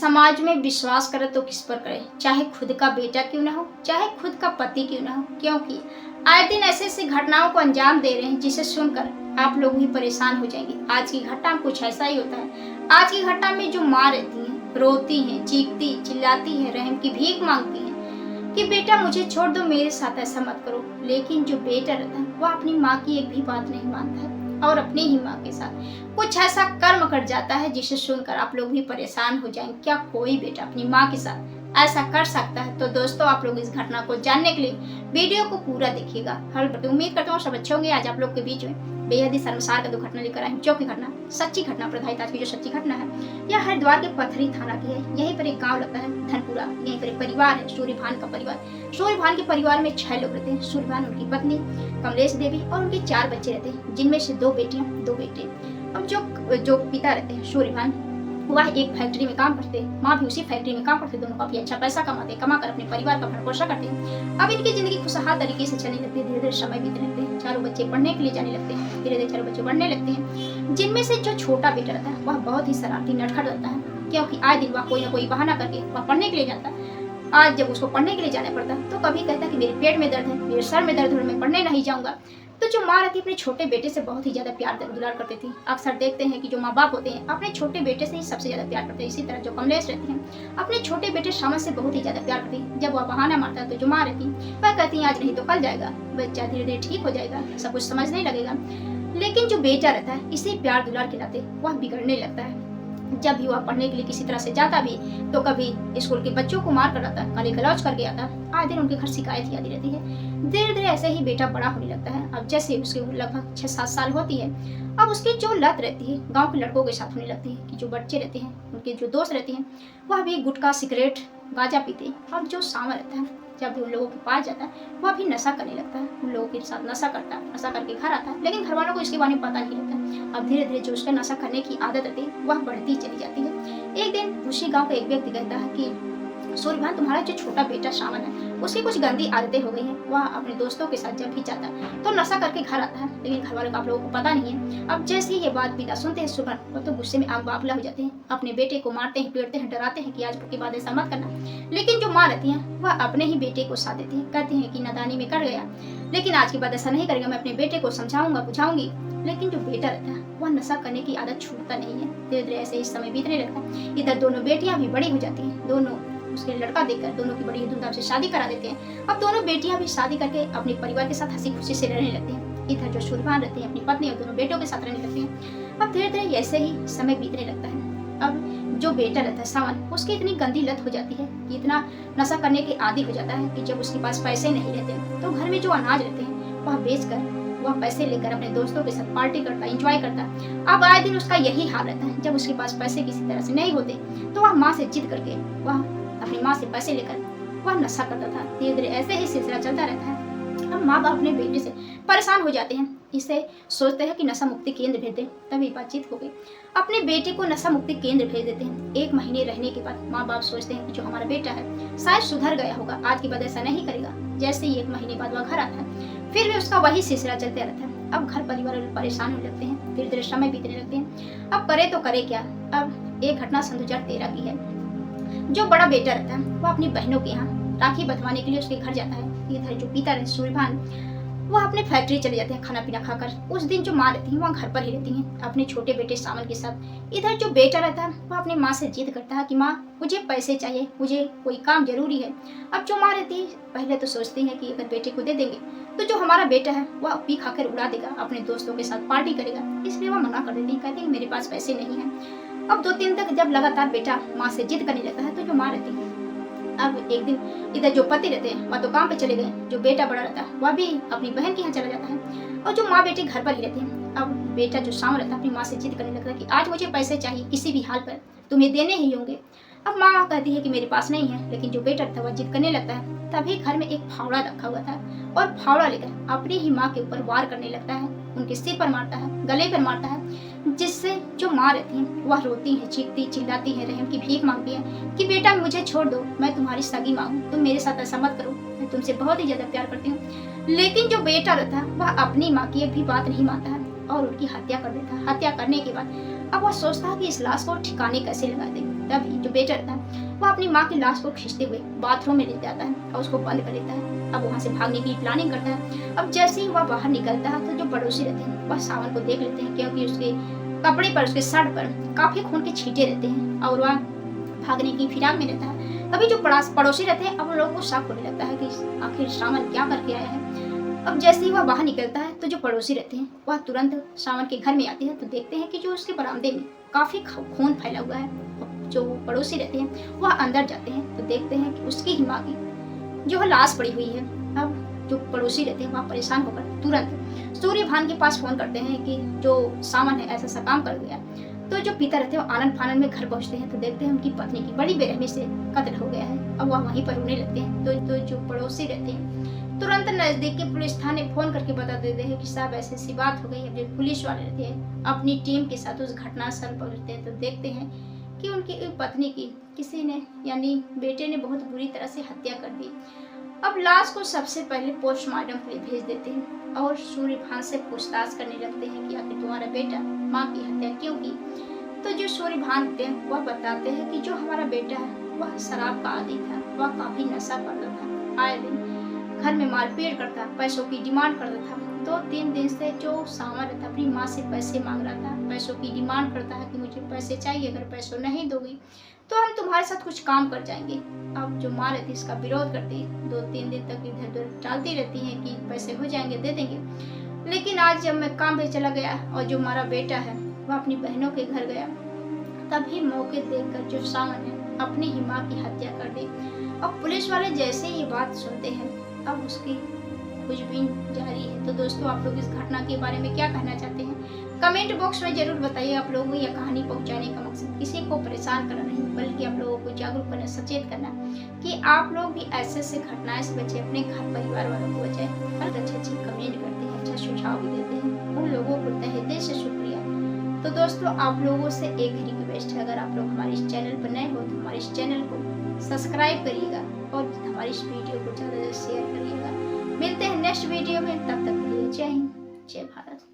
समाज में विश्वास करे तो किस पर करे, चाहे खुद का बेटा क्यों ना हो, चाहे खुद का पति क्यों ना हो, क्योंकि आए दिन ऐसे ऐसी घटनाओं को अंजाम दे रहे हैं जिसे सुनकर आप लोग भी परेशान हो जाएंगे। आज की घटना में कुछ ऐसा ही होता है। आज की घटना में जो माँ रहती है, रोती है, चीखती चिल्लाती है, रहम की भीख मांगती है कि बेटा मुझे छोड़ दो, मेरे साथ ऐसा मत करो। लेकिन जो बेटा रहता है वह अपनी माँ की एक भी बात नहीं मानता है और अपनी ही माँ के साथ कुछ ऐसा कर्म कर जाता है जिसे सुनकर आप लोग भी परेशान हो जाएंगे। क्या कोई बेटा अपनी माँ के साथ ऐसा कर सकता है? तो दोस्तों, आप लोग इस घटना को जानने के लिए वीडियो को पूरा देखिएगा। हर उम्मीद करता हूँ सब अच्छे होंगे। आज आप लोग के बीच में बेहद ही शर्मसार का दुर्घटना लेकर आए, जो की घटना सच्ची घटना पर आधारित। आज की जो सच्ची घटना है यह हरिद्वार के पथरी थाना की है। यहीं पर एक गांव लगता है धनपुरा। यहीं पर एक परिवार है, सूर्यभान का परिवार। सूर्यभान के परिवार में 6 लोग रहते हैं। सूर्यभान, उनकी पत्नी कमलेश देवी और उनके 4 बच्चे रहते हैं, जिनमें से 2 बेटियां 2 बेटे। अब जो पिता रहते हैं सूर्यभान, वह एक फैक्ट्री में काम करते हैं, माँ भी उसी फैक्ट्री में काम करते। दोनों काफी अच्छा पैसा कमाते, कमाकर अपने परिवार का भरण पोषण करते हैं। अब इनकी जिंदगी खुशहाल तरीके से चलने लगती है। धीरे धीरे समय बीतने लगते हैं। 4 बच्चे पढ़ने के लिए जाने लगते हैं। धीरे धीरे 4 बच्चे बढ़ने लगते हैं, जिनमें से जो छोटा बेटा रहता है वह बहुत ही शरारती नटखट रहता है, क्योंकि आए दिन वह कोई ना कोई बहाना करके वह पढ़ने के लिए जाता है। आज जब उसको पढ़ने के लिए जाना पड़ता तो कभी कहता कि मेरे पेट में दर्द है, मेरे सर में दर्द है, मैं पढ़ने नहीं जाऊंगा। तो जो माँ रहती है अपने छोटे बेटे से बहुत ही ज्यादा प्यार दुलार करती थी। अक्सर देखते हैं कि जो माँ बाप होते हैं अपने छोटे बेटे से ही सबसे ज्यादा प्यार करते हैं। इसी तरह जो कमलेश रहती हैं अपने छोटे बेटे श्यामल से बहुत ही ज्यादा प्यार करती है। जब वह बहाना मारता है तो जो माँ रहती है वह कहती है आज नहीं तो कल जाएगा, बच्चा धीरे धीरे ठीक हो जाएगा, सब कुछ समझने लगेगा। लेकिन जो बेटा रहता है इसी प्यार दुलार के नाते वह बिगड़ने लगता है। जब भी वह पढ़ने के लिए किसी तरह से जाता भी तो कभी स्कूल के बच्चों को मार कर आता, गाली गलौज करके आता। आए दिन उनके घर शिकायत ही आती रहती है। धीरे धीरे ऐसे ही बेटा बड़ा होने लगता है। अब जैसे उसके लगभग 6-7 साल होती है, अब उसकी जो लत रहती है गांव के लड़कों के साथ होने लगती है कि जो बच्चे रहते हैं, उनके जो दोस्त रहते हैं, वह भी गुटखा, सिगरेट, गांजा पीते हैं। अब जो सामा रहता है जब भी उन लोगों के पास जाता है वह भी नशा करने लगता है, उन लोगों के साथ नशा करता है, नशा करके घर आता है। लेकिन घर वालों को इसके बारे में पता नहीं रहता। अब धीरे धीरे जो उसका नशा करने की आदत रहती है वह बढ़ती चली जाती है। एक दिन उसी गांव का एक व्यक्ति कहता है कि सूर्यभान, तुम्हारा जो छोटा बेटा श्यामल है उसकी कुछ गंदी आदतें हो गई हैं। वह अपने दोस्तों के साथ जब भी जाता है तो नशा करके घर आता है, लेकिन घर वालों को आप लोगों को पता नहीं है। अब जैसे ही ये बात पिता सुनते हैं सूर्यभान, वो तो गुस्से में आग बाफला हो जाते हैं, अपने बेटे को मारते हैं, पीटते हैं, डराते हैं कि आज के बाद ऐसा मत करना। लेकिन जो माँ रहती है वह अपने ही बेटे को साथ देती है, कहती है कि नादानी में कर गया, लेकिन आज के बाद ऐसा नहीं करेगा, मैं अपने बेटे को समझाऊंगा, बुझाऊंगी। लेकिन जो बेटा रहता है वह नशा करने की आदत छूटता नहीं है। धीरे धीरे ऐसे ही समय बीतने लगता है। इधर दोनों बेटियां भी बड़ी हो जाती हैं। दोनों उसके लड़का देखकर दोनों की बड़ी धूमधाम से शादी करा देते हैं। अब दोनों बेटियां भी शादी करके अपने परिवार के साथ हंसी खुशी से रहने लगती हैं। इधर जो सूर्यभान रहते हैं अपनी पत्नी और दोनों बेटों के साथ रहने लगते हैं। अब धीरे धीरे ऐसे ही समय बीतने लगता है। अब जो बेटा रहता है सावन, उसकी इतनी गंदी लत हो जाती है कि इतना नशा करने के आदी हो जाता है कि जब उसके पास पैसे नहीं रहते तो घर में जो अनाज रहते हैं वह बेचकर वह पैसे लेकर अपने दोस्तों के साथ पार्टी करता, एंजॉय करता। अब आए दिन उसका यही हाल रहता है। जब उसके पास पैसे किसी तरह से नहीं होते तो वह माँ से जिद करके वह अपनी माँ से पैसे लेकर वह नशा करता था। धीरे धीरे ऐसे ही सिलसिला चलता रहता है। अब माँ बाप अपने बेटे से परेशान हो जाते हैं। इससे सोचते हैं कि नशा मुक्ति केंद्र भेज दें। तभी बातचीत हो गई, अपने बेटे को नशा मुक्ति केंद्र भेज देते हैं। 1 महीने रहने के बाद माँ बाप सोचते हैं कि जो हमारा बेटा है शायद सुधर गया होगा, आज के बाद ऐसा नहीं करेगा। जैसे ही 1 महीने बाद वह घर आता है फिर भी उसका वही सिलसिला चलते रहता है। अब घर परिवार परेशान होने लगते हैं। धीरे धीरे समय बीतने लगते हैं। अब करे तो करे क्या। अब एक घटना सन 2013 की है। जो बड़ा बेटा रहता है वह अपनी बहनों के यहाँ राखी बंधवाने के लिए उसके घर जाता है। इधर जो पिता रहते सूर्यभान, वह अपने फैक्ट्री चले जाते हैं खाना पीना खाकर। उस दिन जो माँ रहती है वह घर पर ही रहती हैं अपने छोटे बेटे सामल के साथ। इधर जो बेटा रहता है वह अपनी माँ से जिद करता है कि माँ मुझे पैसे चाहिए, मुझे कोई काम जरूरी है। अब जो माँ रहती है पहले तो सोचती है कि अगर बेटे को दे देंगे तो जो हमारा बेटा है वह पी खाकर उड़ा देगा, अपने दोस्तों के साथ पार्टी करेगा, इसलिए वह मना कर देती है, कहती है मेरे पास पैसे नहीं है। अब 2 दिन तक जब लगातार बेटा माँ से जिद करने लगता है तो जो माँ रहती है, अब एक दिन इधर जो पति रहते हैं वह तो काम पे चले गए, जो बेटा बड़ा रहता है वह भी अपनी बहन के यहाँ चला जाता है और जो माँ बेटे घर पर ही रहते हैं। अब बेटा जो शाम रहता है अपनी माँ से जिद करने लगता है कि आज मुझे पैसे चाहिए, किसी भी हाल पर तुम्हें देने ही होंगे। अब माँ कहती है कि मेरे पास नहीं है, लेकिन जो बेटा था वह जिद करने लगता है। तभी घर में एक फावड़ा रखा हुआ था और फावड़ा लेकर अपनी ही माँ के ऊपर वार करने लगता है, उनके सिर पर मारता है, गले पर मारता है, जिससे जो माँ रहती है वह रोती है, चीखती चिल्लाती है, रहम की भीख मांगती है कि बेटा मुझे छोड़ दो, मैं तुम्हारी सगी माँ हूँ, तुम मेरे साथ ऐसा मत करो, मैं तुमसे बहुत ही ज्यादा प्यार करती हूँ। लेकिन जो बेटा रहता है वह अपनी माँ की एक भी बात नहीं मानता है और उनकी हत्या कर देता है। हत्या करने के बाद अब वह सोचता है कि इस लाश को ठिकाने कैसे लगा दे। तभी जो बेटा रहता है वह अपनी माँ की लाश को खींचते हुए बाथरूम में ले जाता है और उसको बंद कर लेता है। अब वहाँ से भागने की प्लानिंग करता है। अब जैसे ही वह बाहर निकलता है तो जो पड़ोसी रहते हैं वह सावन को देख लेते हैं, क्योंकि उसके कपड़े पर, उसके शर्ट पर काफी खून के छींटे रहते हैं और वह भागने की फिराक में रहता है। तभी जो पड़ोसी रहते हैं अब उन लोगों को शक होने लगता है कि आखिर सावन क्या करके आया है। अब जैसे ही वह बाहर निकलता है तो जो पड़ोसी रहते हैं वह तुरंत सावन के घर में आते हैं तो देखते हैं कि जो उसके बरामदे में काफी खून फैला हुआ है। जो पड़ोसी रहते हैं वह अंदर जाते हैं तो देखते हैं कि उसकी ही माँ की जो लाश पड़ी हुई है। अब जो पड़ोसी रहते हैं वह परेशान होकर तुरंत सूर्यभान के पास फोन करते हैं कि जो सावन है ऐसा काम कर गया। तो जो पिता रहते हैं वो आनंद फानंद में घर पहुंचते हैं तो देखते हैं उनकी पत्नी की बड़ी बेरहमी से कत्ल हो गया है। अब वह वहीं पर रोने लगते हैं तो जो पड़ोसी रहते हैं तुरंत नजदीक के पुलिस थाने फोन करके बता देते हैं कि साहब ऐसी सी बात हो गई है। जो पुलिस वाले रहते हैं अपनी टीम के साथ उस घटनास्थल पहुंचते हैं तो देखते हैं कि उनकी पत्नी की किसी ने यानी बेटे ने बहुत बुरी तरह से हत्या कर दी। अब लाश को सबसे पहले पोस्टमार्टम के लिए भेज देते हैं और सूर्यभान से पूछताछ करने लगते हैं कि आखिर तुम्हारा बेटा माँ की हत्या क्यों की। तो जो सूर्यभान होते हैं वह बताते हैं कि जो हमारा बेटा है वह शराब का आदी था, वह काफी नशा करता था, आए दिन घर में मारपीट करता, पैसों की डिमांड करता था। 2-3 दिन से जो सावन रहता अपनी माँ से पैसे मांग रहा था, पैसों की डिमांड करता है कि मुझे पैसे चाहिए, अगर पैसों नहीं दोगी तो हम तुम्हारे साथ कुछ काम कर जाएंगे। अब जो माँ रहती इसका विरोध करती है, 2-3 दिन तक इधर उधर टालती रहती है कि पैसे हो जाएंगे दे देंगे। लेकिन आज जब मैं काम पे चला गया और जो हमारा बेटा है वह अपनी बहनों के घर गया, तभी मौके देखकर जो सावन है अपनी ही माँ की हत्या कर दी। अब पुलिस वाले जैसे ये बात सुनते हैं अब उसकी खोजबीन जारी है। तो दोस्तों आप लोग इस घटना के बारे में क्या कहना चाहते हैं कमेंट बॉक्स में जरूर बताइए। आप लोगों को यह कहानी पहुंचाने का मकसद किसी को परेशान करना नहीं, बल्कि आप लोगों को जागरूक करना, सचेत करना कि आप लोग भी ऐसे घटनाएं से बचे, अपने घर परिवार वालों को बचाए। और अच्छे कमेंट करते हैं, अच्छा सुझाव भी देते हैं, उन लोगों को तहे दिल से शुक्रिया। तो दोस्तों आप लोगों से एक ही रिक्वेस्ट है, अगर आप लोग हमारे इस चैनल पर नए हो तो हमारे इस चैनल को सब्सक्राइब करिएगा और हमारी इस वीडियो को ज़्यादा से शेयर करिएगा। मिलते हैं नेक्स्ट वीडियो में, तब तक के लिए जय हिंद, जय भारत।